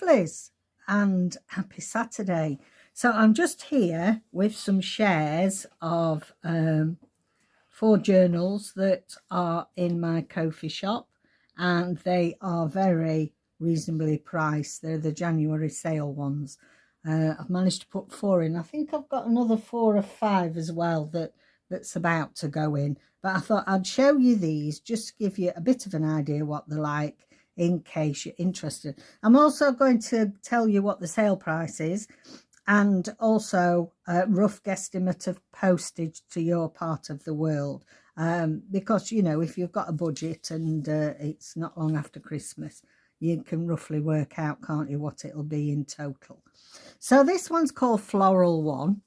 lovelies, and happy Saturday. So I'm just here with some shares of 4 journals that are in my Ko-fi shop, and they are very reasonably priced. They're the January sale ones. I've managed to put 4 in. I think I've got another 4 or 5 as well that's about to go in, but I thought I'd show you these just to give you a bit of an idea what they're like in case you're interested. I'm also going to tell you what the sale price is, and also a rough guesstimate of postage to your part of the world, because you know, if you've got a budget and it's not long after Christmas, you can roughly work out, can't you, what it'll be in total. So this one's called Floral One,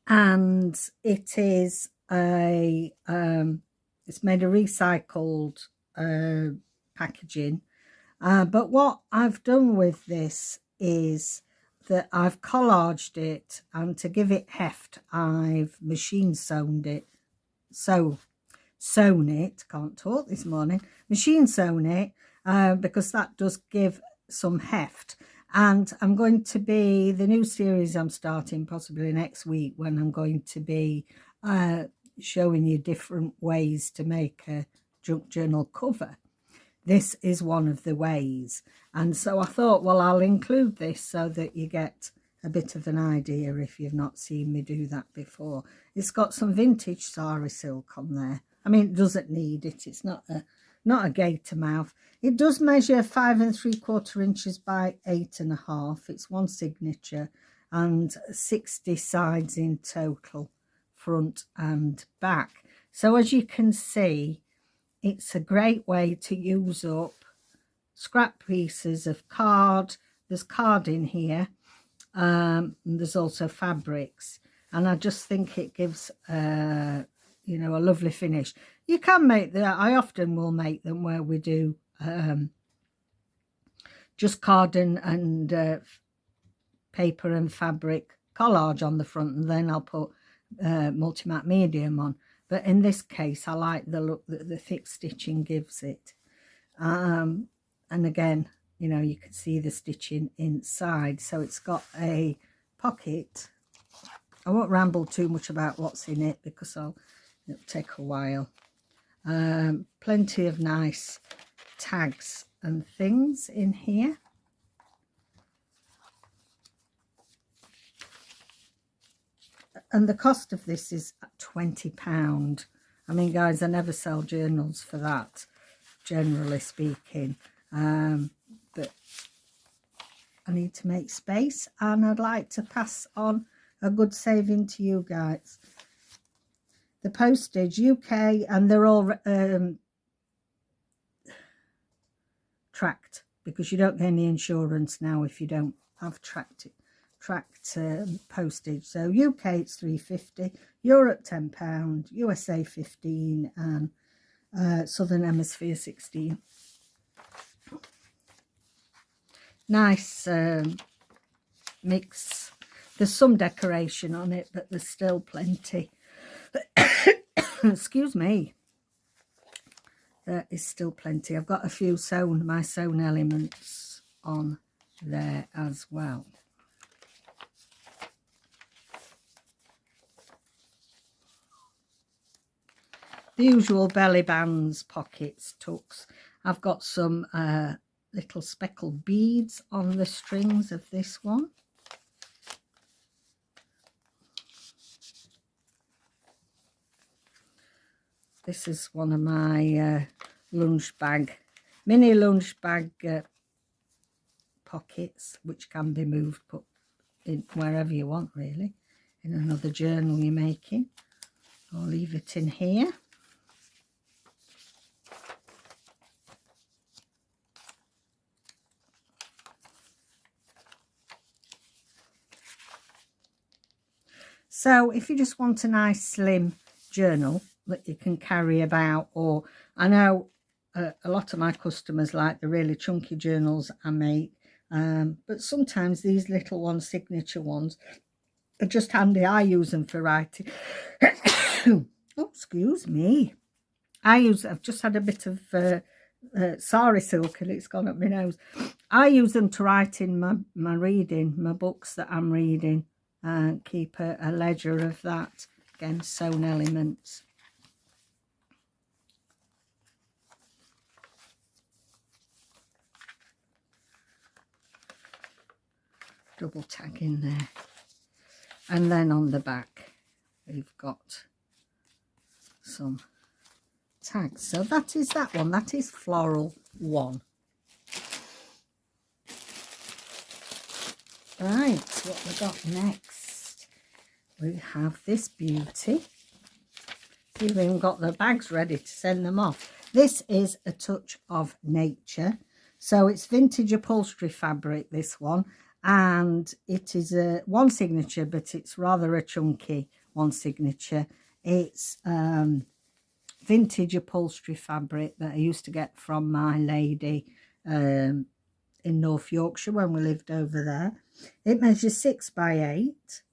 and it is a it's made of recycled packaging, but what I've done with this is that I've collaged it, and to give it heft I've machine sewn it, sewn it, can't talk this morning, machine sewn it, because that does give some heft. And I'm going to be, the new series I'm starting possibly next week, when I'm going to be showing you different ways to make a junk journal cover. This is one of the ways, and so I thought, well, I'll include this so that you get a bit of an idea if you've not seen me do that before. It's got some vintage sari silk on there. I mean, it doesn't need it. It's not a gator mouth. It does measure 5 3/4 inches by 8.5. It's one signature and 60 sides in total, front and back. So as you can see, it's a great way to use up scrap pieces of card. There's card in here, and there's also fabrics, and I just think it gives you know, a lovely finish. You can make that. I often will make them where we do just card and paper and fabric collage on the front, and then I'll put multi-matte medium on. But in this case, I like the look that the thick stitching gives it. And again, you know, you can see the stitching inside. So it's got a pocket. I won't ramble too much about what's in it because it'll take a while. Plenty of nice tags and things in here. And the cost of this is £20. I mean, guys, I never sell journals for that, generally speaking. But I need to make space, and I'd like to pass on a good saving to you guys. The postage, UK, and they're all tracked, because you don't get any insurance now if you don't have tracked postage. So UK it's £3.50, Europe £10, USA £15, and Southern Hemisphere £16. Nice mix. There's some decoration on it, but there's still plenty. Excuse me. There is still plenty. I've got a few my sewn elements on there as well. The usual belly bands, pockets, tucks. I've got some little speckled beads on the strings of this one. This is one of my mini lunch bag pockets, which can be moved, put in wherever you want, really, in another journal you're making. I'll leave it in here. So if you just want a nice slim journal that you can carry about, or I know a lot of my customers like the really chunky journals I make, but sometimes these little ones, signature ones, are just handy. I use them for writing. Oh, excuse me. I've just had a bit of sari silk, and it's gone up my nose. I use them to write in my reading, my books that I'm reading, and keep a ledger of that. Again, sewn elements. Double tag in there. And then on the back, we've got some tags. So that is that one. That is floral 1. Right, what we got next? We have this beauty. We've even got the bags ready to send them off. This is A Touch of Nature. So it's vintage upholstery fabric, this one. And it is a one signature, but it's rather a chunky one signature. It's vintage upholstery fabric that I used to get from my lady in North Yorkshire when we lived over there. It measures 6 by 8.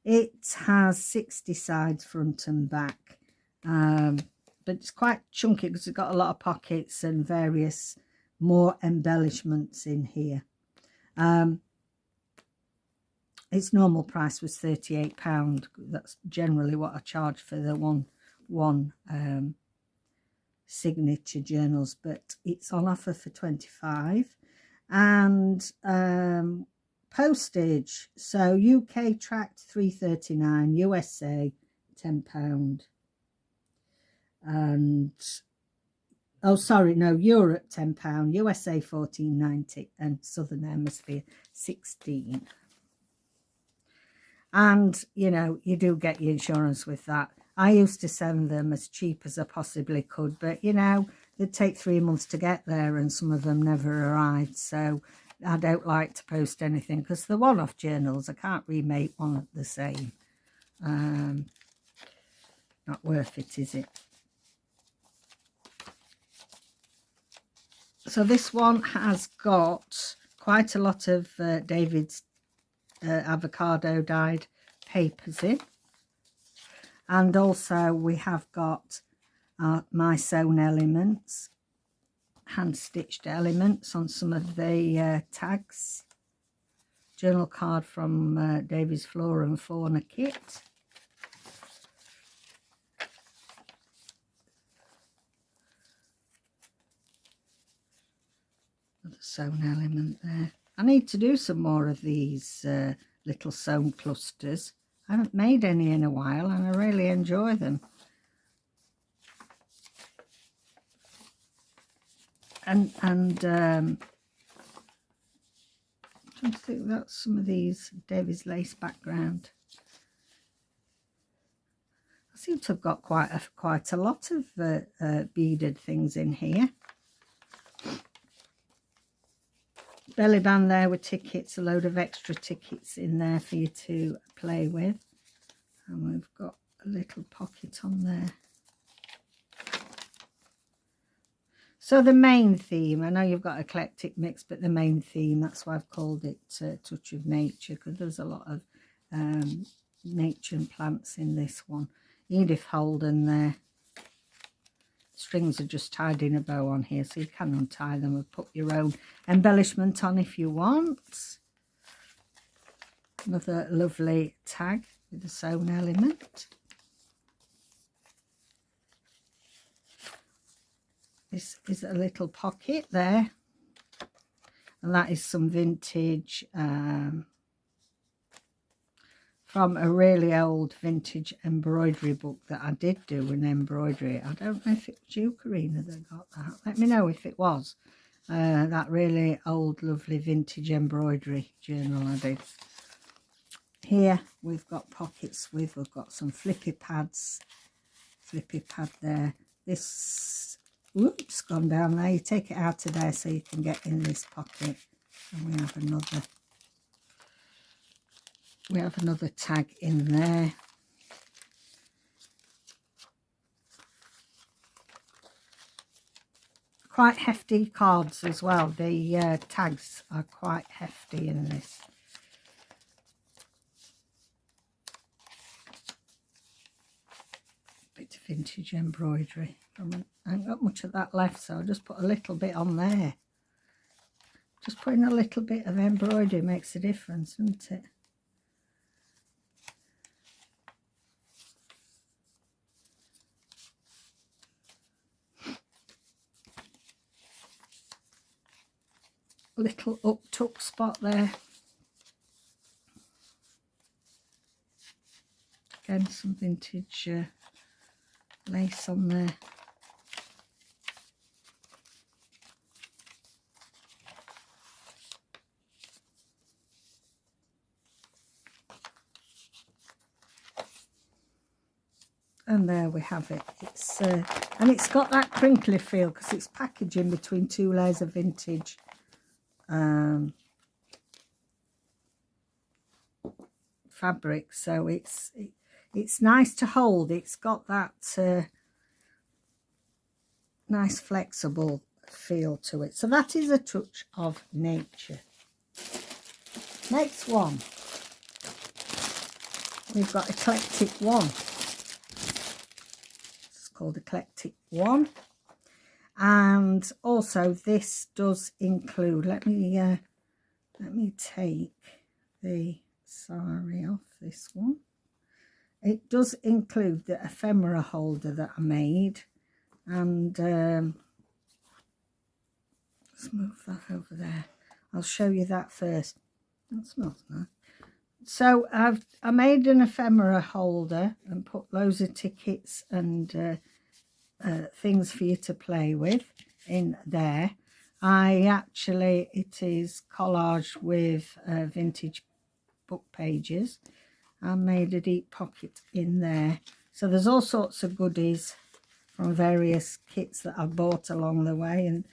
It has 60 sides front and back, but it's quite chunky because it's got a lot of pockets and various more embellishments in here. Its normal price was £38. That's generally what I charge for the one signature journals, but it's on offer for 25. And postage, so UK tracked £3.39, USA £10, and oh sorry, no, Europe £10, USA £14.90, and Southern Hemisphere 16. And you know, you do get your insurance with that. I used to send them as cheap as I possibly could, but you know, they'd take 3 months to get there and some of them never arrived. So I don't like to post anything because the one-off journals, I can't remake one the same. Not worth it, is it? So this one has got quite a lot of David's avocado dyed papers in. And also we have got my sewn elements, hand stitched elements on some of the tags. Journal card from David's Flora and Fauna kit. Another sewn element there. I need to do some more of these little sewn clusters. I haven't made any in a while and I really enjoy them. And I'm trying to think about some of these David's lace background. I seem to have got quite a lot of beaded things in here. Belly band there with tickets, a load of extra tickets in there for you to play with. And we've got a little pocket on there. So the main theme, I know you've got eclectic mix, but the main theme, that's why I've called it Touch of Nature, because there's a lot of nature and plants in this one. Edith Holden there. Strings are just tied in a bow on here, so you can untie them and put your own embellishment on if you want. Another lovely tag with a sewn element. This is a little pocket there, and that is some vintage from a really old vintage embroidery book that I did do an embroidery. I don't know if it was you, Karina, that got that. Let me know if it was. That really old, lovely vintage embroidery journal I did. Here we've got pockets we've got some flippy pads. Flippy pad there. This, whoops, gone down there. You take it out of there so you can get in this pocket. And we have another tag in there. Quite hefty cards as well. The tags are quite hefty in this. Bit bit of vintage embroidery. I haven't got much of that left, so I'll just put a little bit on there. Just putting a little bit of embroidery makes a difference, doesn't it? Little up-tuck spot there. Again, some vintage lace on there. And there we have it. It's and it's got that crinkly feel because it's packaging between two layers of vintage fabric, so it's nice to hold. It's got that nice flexible feel to it. So that is a touch of nature. Next one, we've got Eclectic One. It's called Eclectic One, and also this does include, let me take the sari off this one. It does include the ephemera holder that I made, and let's move that over there. I'll show you that first. That smells nice. So I made an ephemera holder and put loads of tickets and things for you to play with in there. It is collaged with vintage book pages. I made a deep pocket in there. So there's all sorts of goodies from various kits that I've bought along the way, and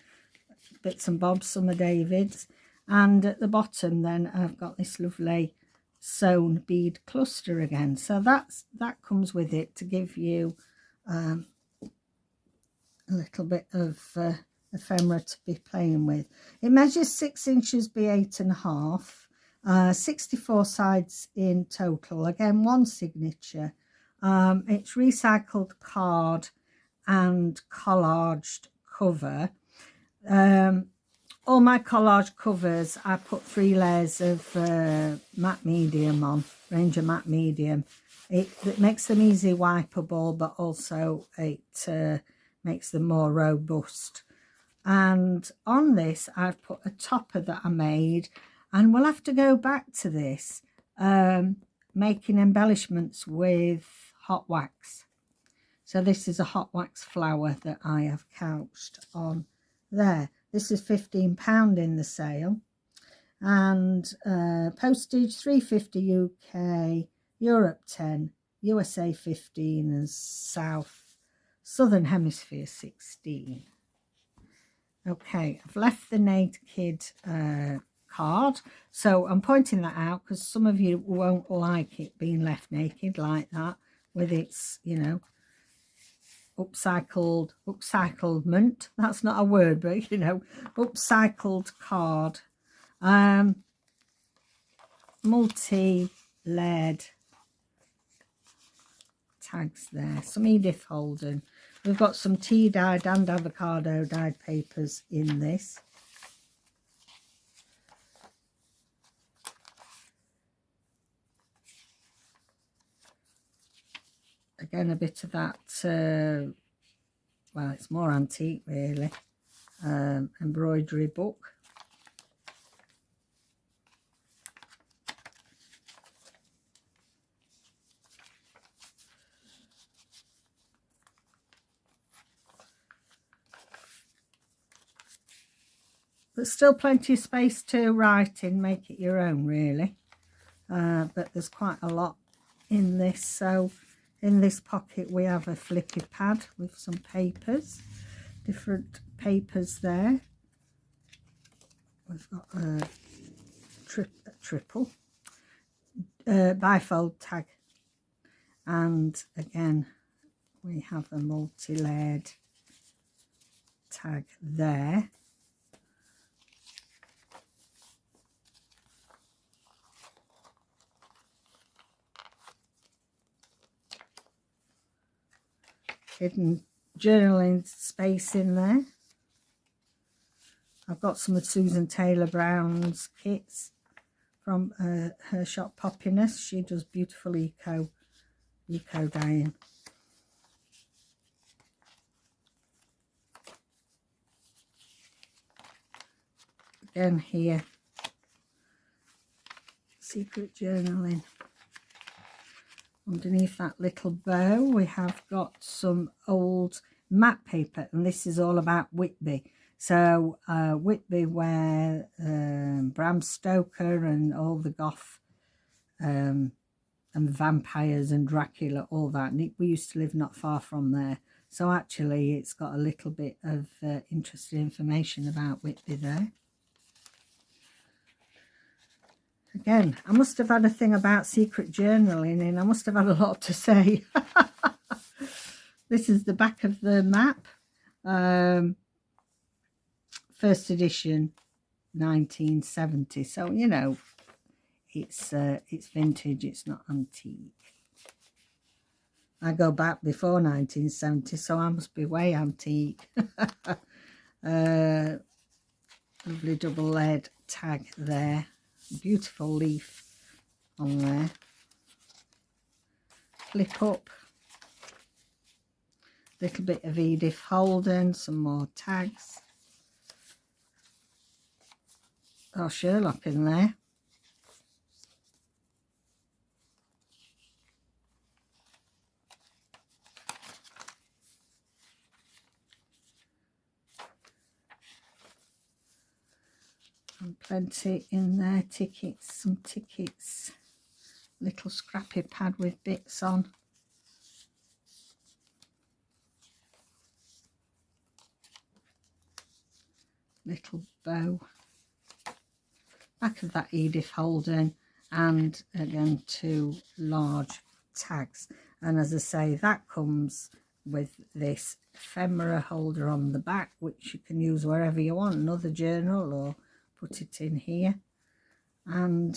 bits and bobs, some of David's. And at the bottom then I've got this lovely sewn bead cluster again. So that comes with it to give you a little bit of ephemera to be playing with. It measures 6 inches by 8.5, 64 sides in total. Again, one signature. It's recycled card and collaged cover. All my collage covers, I put 3 layers of matte medium on, Ranger matte medium. It makes them easy wipeable, but also it makes them more robust. And on this, I've put a topper that I made, and we'll have to go back to this, making embellishments with hot wax. So this is a hot wax flower that I have couched on there. This is £15 in the sale, and postage £3.50 UK, Europe 10, USA 15, and Southern Hemisphere 16. Okay, I've left the naked card, so I'm pointing that out because some of you won't like it being left naked like that, with its, you know, upcyclement. That's not a word, but you know, upcycled card. Multi-layered tags there. Some Edith Holden. We've got some tea dyed and avocado dyed papers in this. Again, a bit of that, well, it's more antique really, embroidery book. There's still plenty of space to write in, make it your own really, but there's quite a lot in this. So in this pocket we have a flippy pad with some papers, different papers there. We've got a triple bifold tag, and again we have a multi-layered tag there. hidden journaling space in there. I've got some of Susan Taylor Brown's kits from her shop Poppiness. She does beautiful eco dyeing. Again here, secret journaling. Underneath that little bow we have got some old matte paper, and this is all about Whitby. So Whitby, where Bram Stoker and all the goth and vampires and Dracula, all that. And we used to live not far from there. So actually it's got a little bit of interesting information about Whitby there. Again, I must have had a thing about secret journaling, and I must have had a lot to say. This is the back of the map. First edition, 1970. So, you know, it's vintage, it's not antique. I go back before 1970, so I must be way antique. Lovely double lead tag there. Beautiful leaf on there. Flip up. Little bit of Edith Holden, some more tags. Oh, Sherlock in there. And plenty in there, tickets, some tickets. Little scrappy pad with bits on. Little bow. Back of that Edith Holden, and again 2 large tags. And as I say, that comes with this ephemera holder on the back, which you can use wherever you want, another journal, or put it in here. And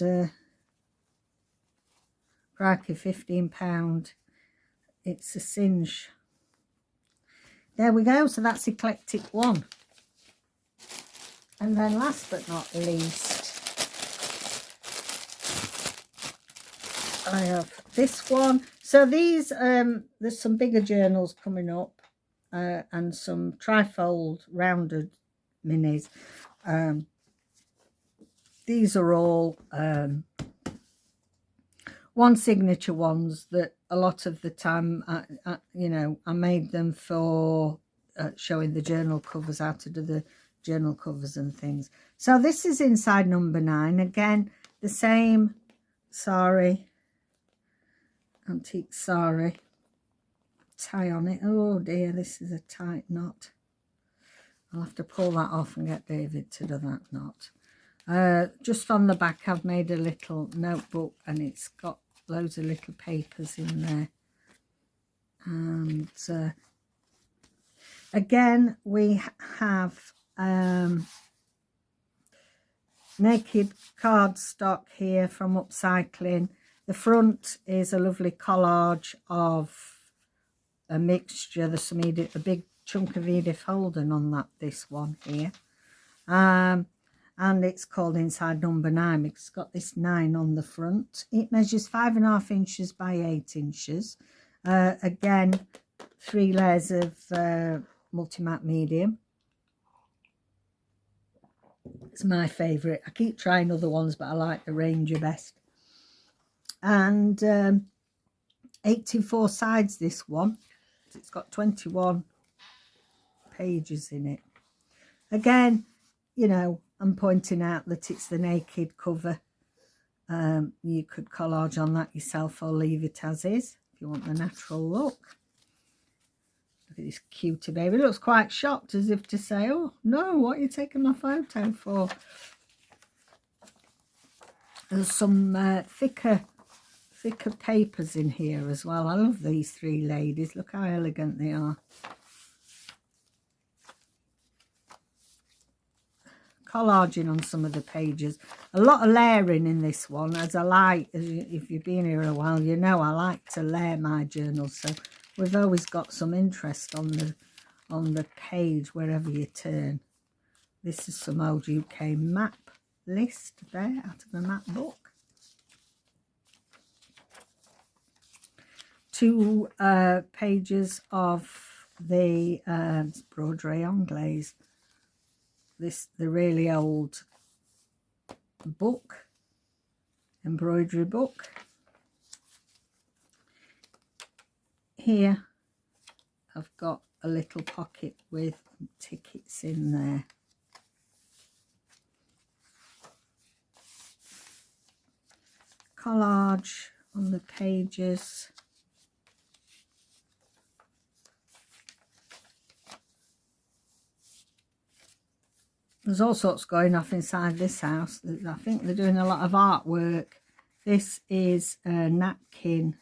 crikey, £15. It's a singe. There we go. So that's eclectic 1. And then last but not least, I have this one. So these, there's some bigger journals coming up, and some trifold rounded minis. These are all one signature ones that a lot of the time, you know, I made them for showing the journal covers, how to do the journal covers and things. So this is inside number 9. Again, the same sari, antique sari tie on it. Oh dear, this is a tight knot. I'll have to pull that off and get David to do that knot. Just on the back I've made a little notebook, and it's got loads of little papers in there. And again we have naked cardstock here from Upcycling. The front is a lovely collage of a mixture. There's some a big chunk of Edith Holden on this one here. And it's called Inside Number 9 because it's got this 9 on the front. It measures 5.5 inches by 8 inches. Again, 3 layers of multi-matte medium. It's my favourite. I keep trying other ones, but I like the Ranger best. And 84 sides, this one. It's got 21 pages in it. Again, you know, I'm pointing out that it's the naked cover. You could collage on that yourself or leave it as is if you want the natural look. Look at this cutie baby. It looks quite shocked, as if to say, oh no, what are you taking my photo for? There's some thicker papers in here as well. I love these 3 ladies. Look how elegant they are. Collaging on some of the pages. A lot of layering in this one, as I like, if you've been here a while, you know I like to layer my journals. So we've always got some interest on the page wherever you turn. This is some old UK map list there out of a map book. 2 pages of the broderie anglaise. The really old book, embroidery book. Here I've got a little pocket with tickets in there. Collage on the pages. There's all sorts going off inside this house. I think they're doing a lot of artwork. This is a napkin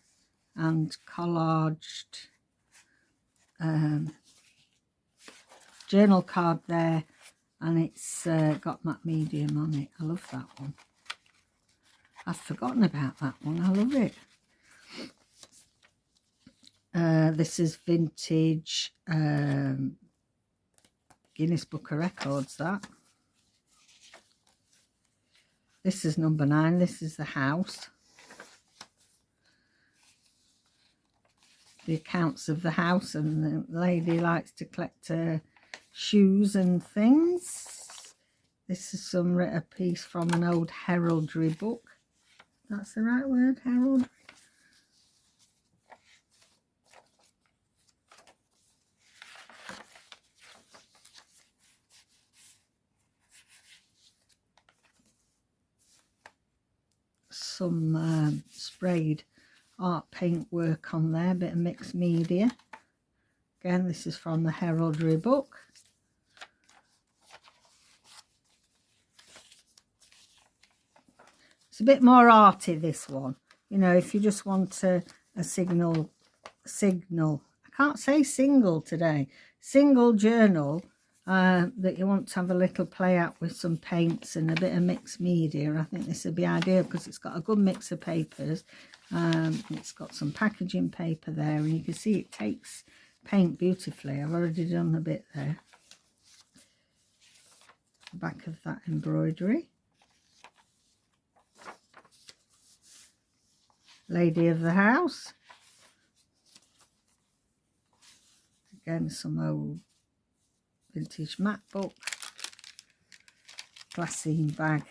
and collaged journal card there, and it's got matte medium on it. I love that one. I've forgotten about that one. I love it. This is vintage Guinness Book of Records, that. This is number 9. This is the house. The accounts of the house, and the lady likes to collect shoes and things. This is a piece from an old heraldry book. That's the right word, heraldry. Some sprayed art paint work on there, bit of mixed media. Again, this is from the heraldry book. It's a bit more arty, this one. You know, if you just want a signal, I can't say single today, single journal that you want to have a little play out with some paints and a bit of mixed media, I think this would be ideal because it's got a good mix of papers. It's got some packaging paper there, and you can see it takes paint beautifully. I've already done a bit there. The back of that embroidery. Lady of the house. Again, some old vintage map book. Glassine bag.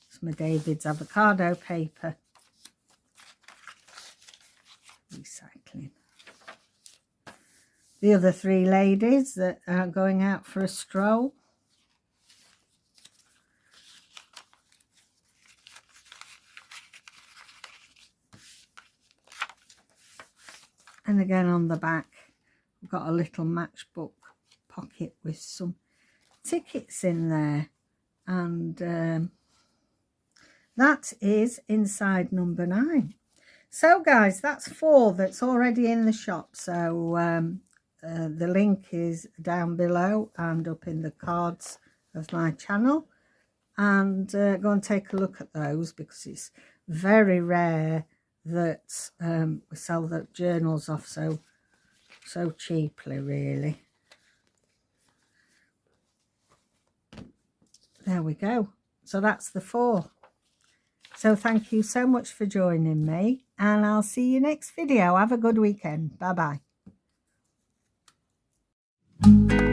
Some of David's avocado paper. Recycling. The other 3 ladies that are going out for a stroll. And again on the back, we've got a little matchbook pocket with some tickets in there. And that is inside number 9. So guys, that's 4 that's already in the shop. So the link is down below and up in the cards of my channel. And go and take a look at those, because it's very rare that we sell the journals off so cheaply, really. There we go. So that's the 4. So thank you so much for joining me, and I'll see you next video. Have a good weekend. Bye bye.